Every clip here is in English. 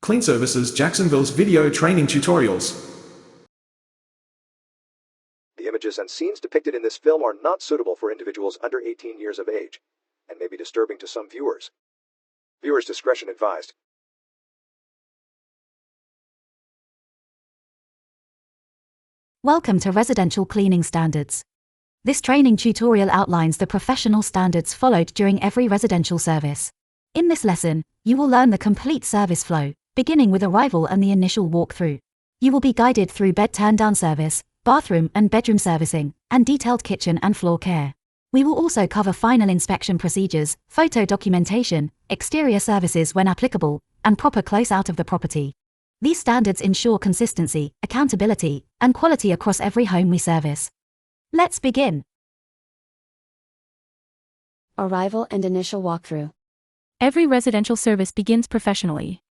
Clean Services Jacksonville's video training tutorials. The images and scenes depicted in this film are not suitable for individuals under 18 years of age and may be disturbing to some viewers. Viewers' discretion advised. Welcome to Residential Cleaning Standards. This training tutorial outlines the professional standards followed during every residential service. In this lesson, you will learn the complete service flow, beginning with arrival and the initial walkthrough. You will be guided through bed turn-down service, bathroom and bedroom servicing, and detailed kitchen and floor care. We will also cover final inspection procedures, photo documentation, exterior services when applicable, and proper close-out of the property. These standards ensure consistency, accountability, and quality across every home we service. Let's begin. Arrival and initial walkthrough. Every residential service begins professionally.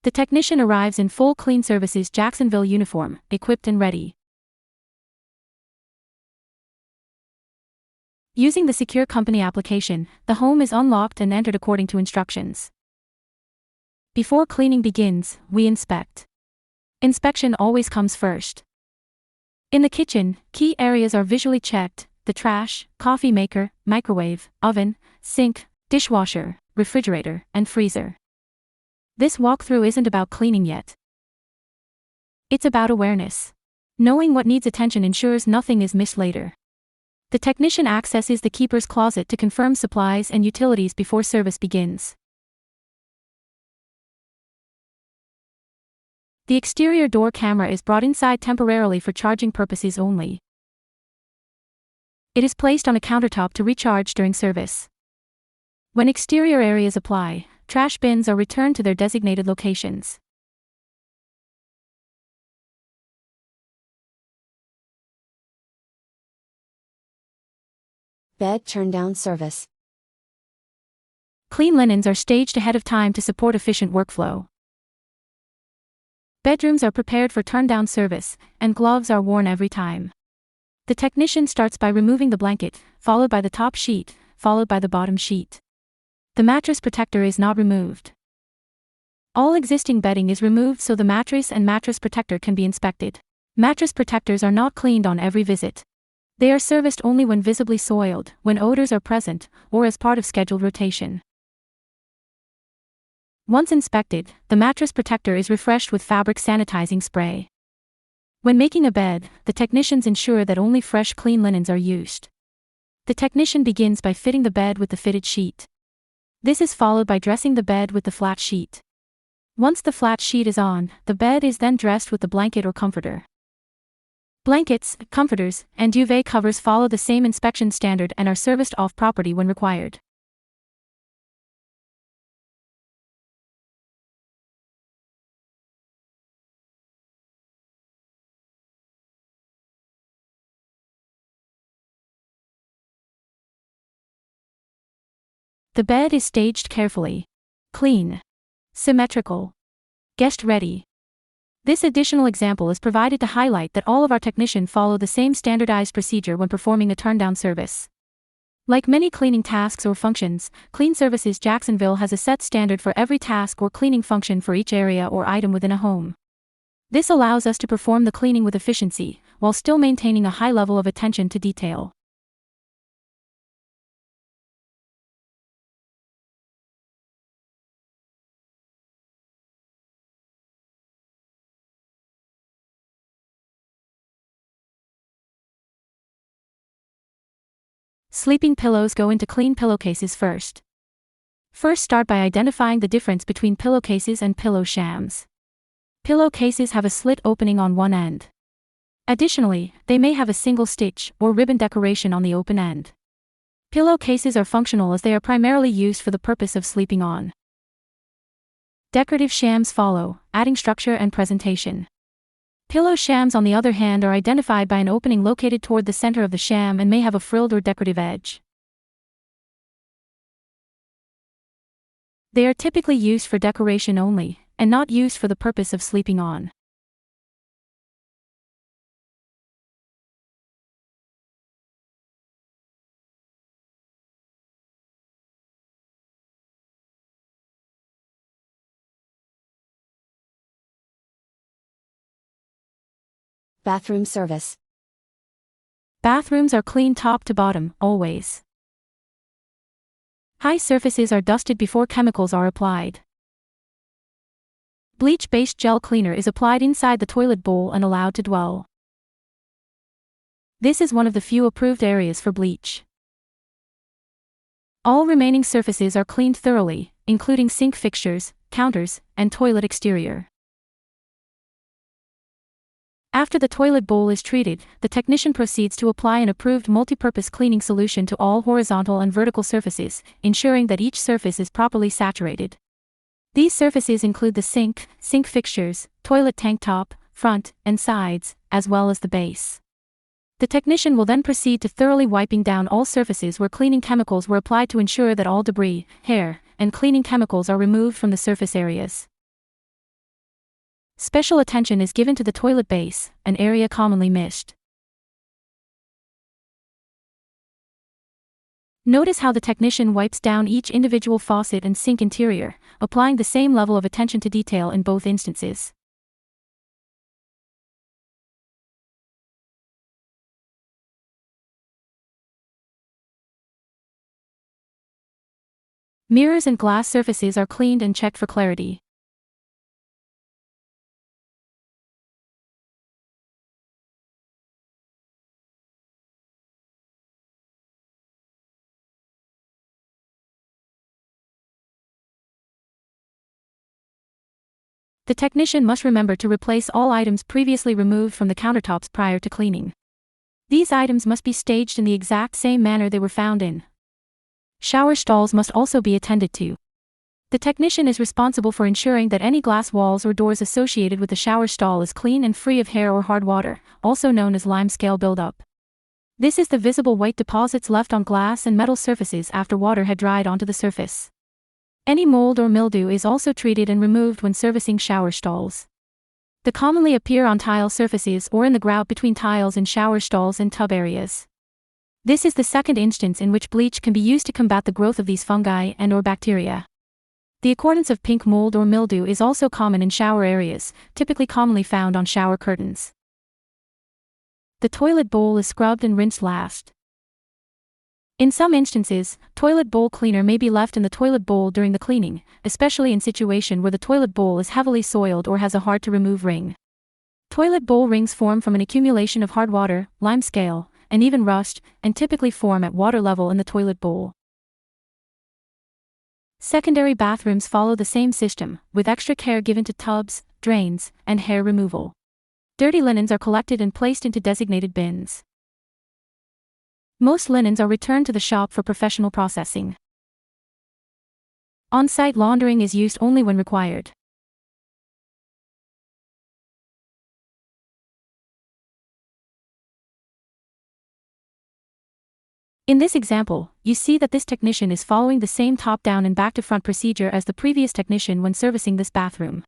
The technician arrives in full Clean Services Jacksonville uniform, equipped and ready. Using the secure company application, the home is unlocked and entered according to instructions. Before cleaning begins, we inspect. Inspection always comes first. In the kitchen, key areas are visually checked: the trash, coffee maker, microwave, oven, sink, dishwasher, refrigerator, and freezer. This walkthrough isn't about cleaning yet. It's about awareness. Knowing what needs attention ensures nothing is missed later. The technician accesses the keeper's closet to confirm supplies and utilities before service begins. The exterior door camera is brought inside temporarily for charging purposes only. It is placed on a countertop to recharge during service. When exterior areas apply, trash bins are returned to their designated locations. Bed turn-down service. Clean linens are staged ahead of time to support efficient workflow. Bedrooms are prepared for turn-down service, and gloves are worn every time. The technician starts by removing the blanket, followed by the top sheet, followed by the bottom sheet. The mattress protector is not removed. All existing bedding is removed so the mattress and mattress protector can be inspected. Mattress protectors are not cleaned on every visit. They are serviced only when visibly soiled, when odors are present, or as part of scheduled rotation. Once inspected, the mattress protector is refreshed with fabric sanitizing spray. When making a bed, the technicians ensure that only fresh, clean linens are used. The technician begins by fitting the bed with the fitted sheet. This is followed by dressing the bed with the flat sheet. Once the flat sheet is on, the bed is then dressed with the blanket or comforter. Blankets, comforters, and duvet covers follow the same inspection standard and are serviced off-property when required. The bed is staged carefully. Clean. Symmetrical. Guest-ready. This additional example is provided to highlight that all of our technicians follow the same standardized procedure when performing a turn-down service. Like many cleaning tasks or functions, Clean Services Jacksonville has a set standard for every task or cleaning function for each area or item within a home. This allows us to perform the cleaning with efficiency, while still maintaining a high level of attention to detail. Sleeping pillows go into clean pillowcases first. First, start by identifying the difference between pillowcases and pillow shams. Pillowcases have a slit opening on one end. Additionally, they may have a single stitch or ribbon decoration on the open end. Pillowcases are functional as they are primarily used for the purpose of sleeping on. Decorative shams follow, adding structure and presentation. Pillow shams, on the other hand, are identified by an opening located toward the center of the sham and may have a frilled or decorative edge. They are typically used for decoration only, and not used for the purpose of sleeping on. Bathroom service. Bathrooms are cleaned top to bottom, always. High surfaces are dusted before chemicals are applied. Bleach-based gel cleaner is applied inside the toilet bowl and allowed to dwell. This is one of the few approved areas for bleach. All remaining surfaces are cleaned thoroughly, including sink fixtures, counters, and toilet exterior. After the toilet bowl is treated, the technician proceeds to apply an approved multi-purpose cleaning solution to all horizontal and vertical surfaces, ensuring that each surface is properly saturated. These surfaces include the sink fixtures, toilet tank top, front, and sides, as well as the base. The technician will then proceed to thoroughly wiping down all surfaces where cleaning chemicals were applied to ensure that all debris, hair, and cleaning chemicals are removed from the surface areas. Special attention is given to the toilet base, an area commonly missed. Notice how the technician wipes down each individual faucet and sink interior, applying the same level of attention to detail in both instances. Mirrors and glass surfaces are cleaned and checked for clarity. The technician must remember to replace all items previously removed from the countertops prior to cleaning. These items must be staged in the exact same manner they were found in. Shower stalls must also be attended to. The technician is responsible for ensuring that any glass walls or doors associated with the shower stall is clean and free of hair or hard water, also known as limescale buildup. This is the visible white deposits left on glass and metal surfaces after water had dried onto the surface. Any mold or mildew is also treated and removed when servicing shower stalls. They commonly appear on tile surfaces or in the grout between tiles in shower stalls and tub areas. This is the second instance in which bleach can be used to combat the growth of these fungi and/or bacteria. The occurrence of pink mold or mildew is also common in shower areas, typically commonly found on shower curtains. The toilet bowl is scrubbed and rinsed last. In some instances, toilet bowl cleaner may be left in the toilet bowl during the cleaning, especially in situation where the toilet bowl is heavily soiled or has a hard-to-remove ring. Toilet bowl rings form from an accumulation of hard water, limescale, and even rust, and typically form at water level in the toilet bowl. Secondary bathrooms follow the same system, with extra care given to tubs, drains, and hair removal. Dirty linens are collected and placed into designated bins. Most linens are returned to the shop for professional processing. On-site laundering is used only when required. In this example, you see that this technician is following the same top-down and back-to-front procedure as the previous technician when servicing this bathroom.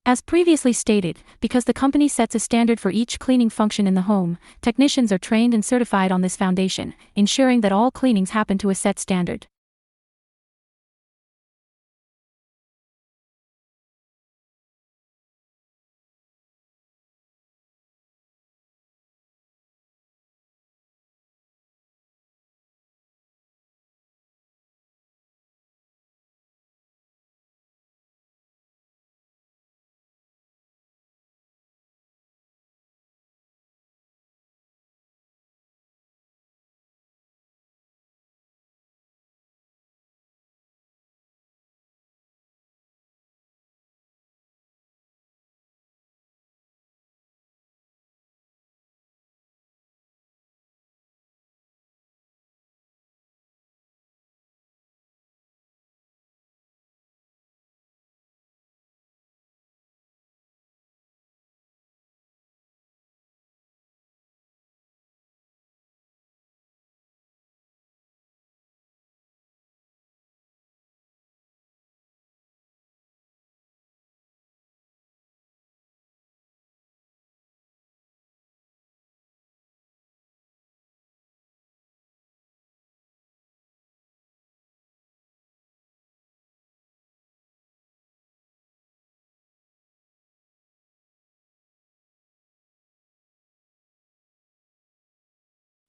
As previously stated, because the company sets a standard for each cleaning function in the home, technicians are trained and certified on this foundation, ensuring that all cleanings happen to a set standard.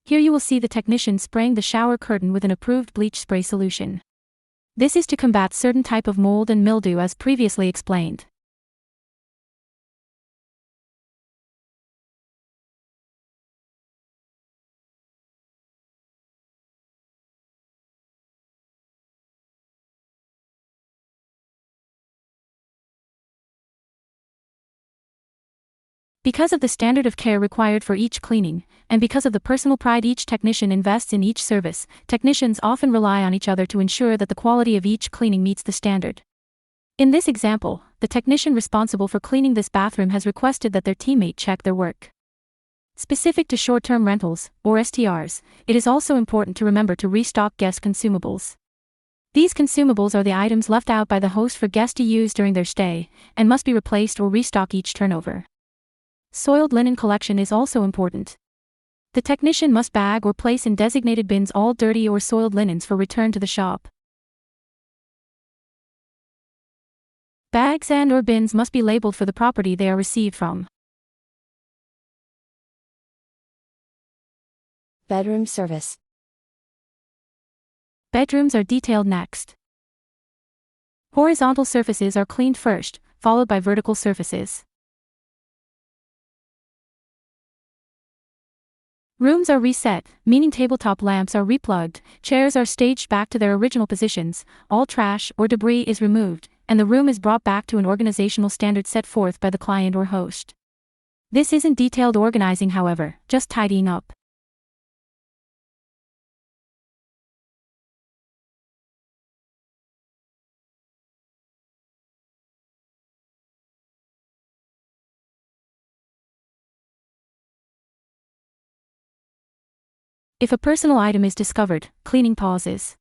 Here you will see the technician spraying the shower curtain with an approved bleach spray solution. This is to combat certain type of mold and mildew as previously explained. Because of the standard of care required for each cleaning, and because of the personal pride each technician invests in each service, technicians often rely on each other to ensure that the quality of each cleaning meets the standard. In this example, the technician responsible for cleaning this bathroom has requested that their teammate check their work. Specific to short-term rentals, or STRs, it is also important to remember to restock guest consumables. These consumables are the items left out by the host for guests to use during their stay, and must be replaced or restocked each turnover. Soiled linen collection is also important. The technician must bag or place in designated bins all dirty or soiled linens for return to the shop. Bags and/or bins must be labeled for the property they are received from. Bedroom service. Bedrooms are detailed next. Horizontal surfaces are cleaned first, followed by vertical surfaces. Rooms are reset, meaning tabletop lamps are replugged, chairs are staged back to their original positions, all trash or debris is removed, and the room is brought back to an organizational standard set forth by the client or host. This isn't detailed organizing, however, just tidying up. If a personal item is discovered, cleaning pauses.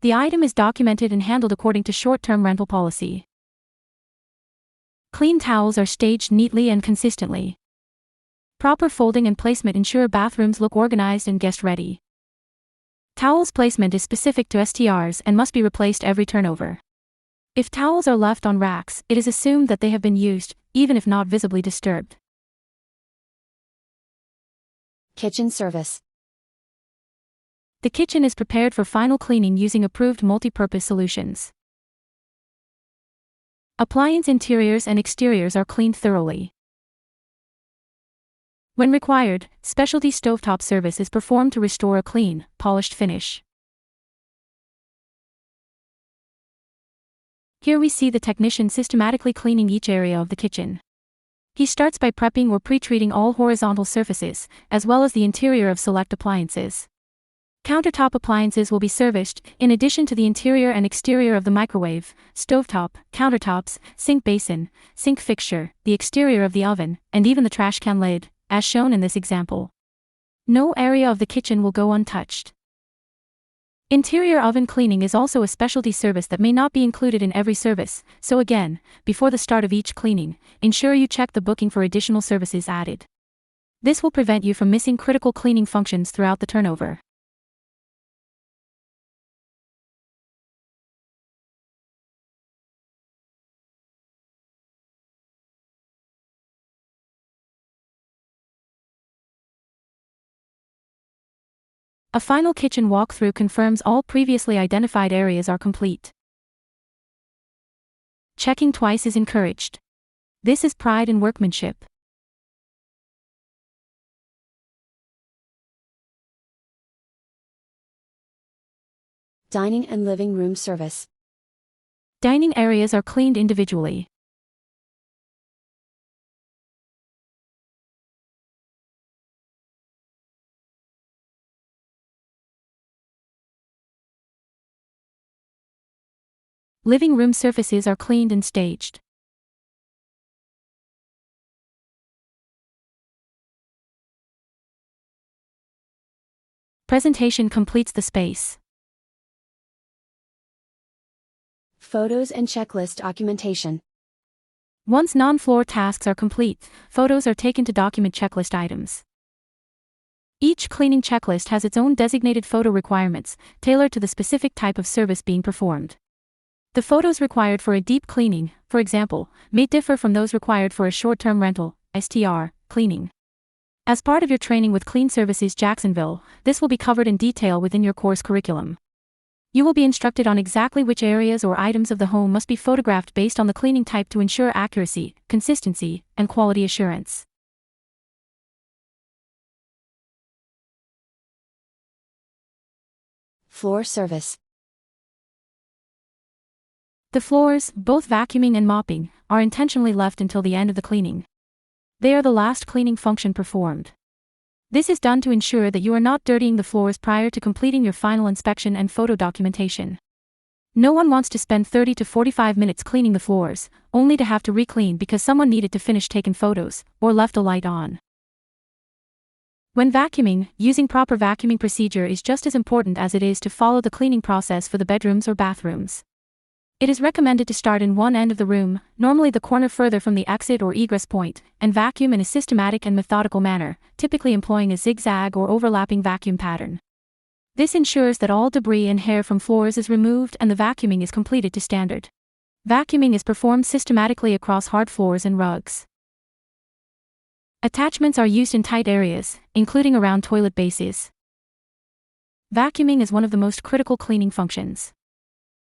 The item is documented and handled according to short-term rental policy. Clean towels are staged neatly and consistently. Proper folding and placement ensure bathrooms look organized and guest-ready. Towels placement is specific to STRs and must be replaced every turnover. If towels are left on racks, it is assumed that they have been used, even if not visibly disturbed. Kitchen service. The kitchen is prepared for final cleaning using approved multi-purpose solutions. Appliance interiors and exteriors are cleaned thoroughly. When required, specialty stovetop service is performed to restore a clean, polished finish. Here we see the technician systematically cleaning each area of the kitchen. He starts by prepping or pre-treating all horizontal surfaces, as well as the interior of select appliances. Countertop appliances will be serviced, in addition to the interior and exterior of the microwave, stovetop, countertops, sink basin, sink fixture, the exterior of the oven, and even the trash can lid, as shown in this example. No area of the kitchen will go untouched. Interior oven cleaning is also a specialty service that may not be included in every service, so again, before the start of each cleaning, ensure you check the booking for additional services added. This will prevent you from missing critical cleaning functions throughout the turnover. A final kitchen walkthrough confirms all previously identified areas are complete. Checking twice is encouraged. This is pride in workmanship. Dining and living room service. Dining areas are cleaned individually. Living room surfaces are cleaned and staged. Presentation completes the space. Photos and checklist documentation. Once non-floor tasks are complete, photos are taken to document checklist items. Each cleaning checklist has its own designated photo requirements, tailored to the specific type of service being performed. The photos required for a deep cleaning, for example, may differ from those required for a short-term rental, STR, cleaning. As part of your training with Clean Services Jacksonville, this will be covered in detail within your course curriculum. You will be instructed on exactly which areas or items of the home must be photographed based on the cleaning type to ensure accuracy, consistency, and quality assurance. Floor service. The floors, both vacuuming and mopping, are intentionally left until the end of the cleaning. They are the last cleaning function performed. This is done to ensure that you are not dirtying the floors prior to completing your final inspection and photo documentation. No one wants to spend 30 to 45 minutes cleaning the floors, only to have to re-clean because someone needed to finish taking photos, or left a light on. When vacuuming, using proper vacuuming procedure is just as important as it is to follow the cleaning process for the bedrooms or bathrooms. It is recommended to start in one end of the room, normally the corner further from the exit or egress point, and vacuum in a systematic and methodical manner, typically employing a zigzag or overlapping vacuum pattern. This ensures that all debris and hair from floors is removed and the vacuuming is completed to standard. Vacuuming is performed systematically across hard floors and rugs. Attachments are used in tight areas, including around toilet bases. Vacuuming is one of the most critical cleaning functions.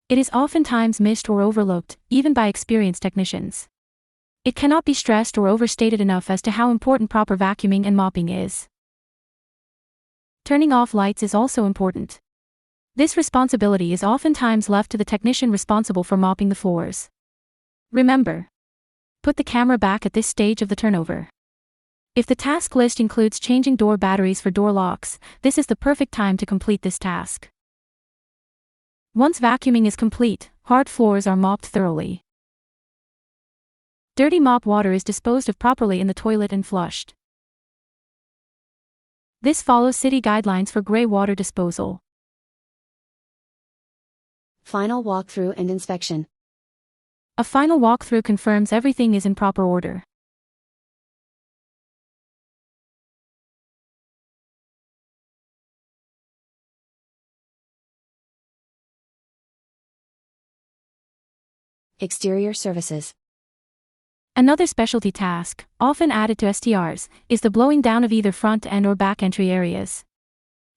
It is oftentimes missed or overlooked, even by experienced technicians. It cannot be stressed or overstated enough as to how important proper vacuuming and mopping is. Turning off lights is also important. This responsibility is oftentimes left to the technician responsible for mopping the floors. Remember, put the camera back at this stage of the turnover. If the task list includes changing door batteries for door locks, this is the perfect time to complete this task. Once vacuuming is complete, hard floors are mopped thoroughly. Dirty mop water is disposed of properly in the toilet and flushed. This follows city guidelines for gray water disposal. Final walkthrough and inspection. A final walkthrough confirms everything is in proper order. Exterior services. Another specialty task, often added to STRs, is the blowing down of either front and or back entry areas.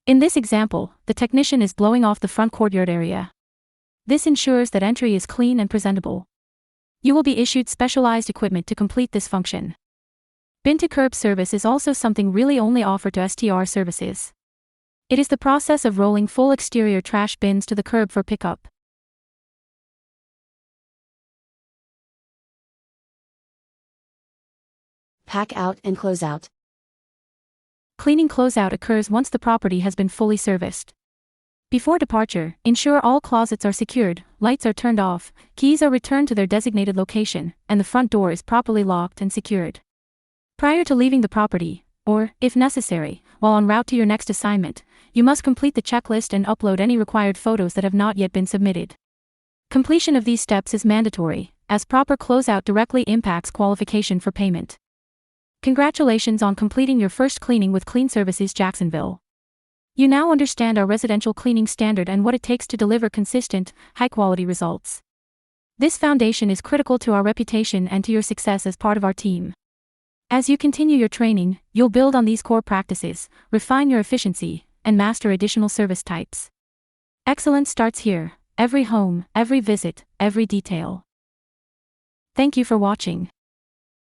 In this example, the technician is blowing off the front courtyard area. This ensures that entry is clean and presentable. You will be issued specialized equipment to complete this function. Bin-to-curb service is also something really only offered to STR services. It is the process of rolling full exterior trash bins to the curb for pickup. Pack out and close out. Cleaning closeout occurs once the property has been fully serviced. Before departure, ensure all closets are secured, lights are turned off, keys are returned to their designated location, and the front door is properly locked and secured. Prior to leaving the property, or, if necessary, while en route to your next assignment, you must complete the checklist and upload any required photos that have not yet been submitted. Completion of these steps is mandatory, as proper closeout directly impacts qualification for payment. Congratulations on completing your first cleaning with Clean Services Jacksonville. You now understand our residential cleaning standard and what it takes to deliver consistent, high-quality results. This foundation is critical to our reputation and to your success as part of our team. As you continue your training, you'll build on these core practices, refine your efficiency, and master additional service types. Excellence starts here, every home, every visit, every detail. Thank you for watching.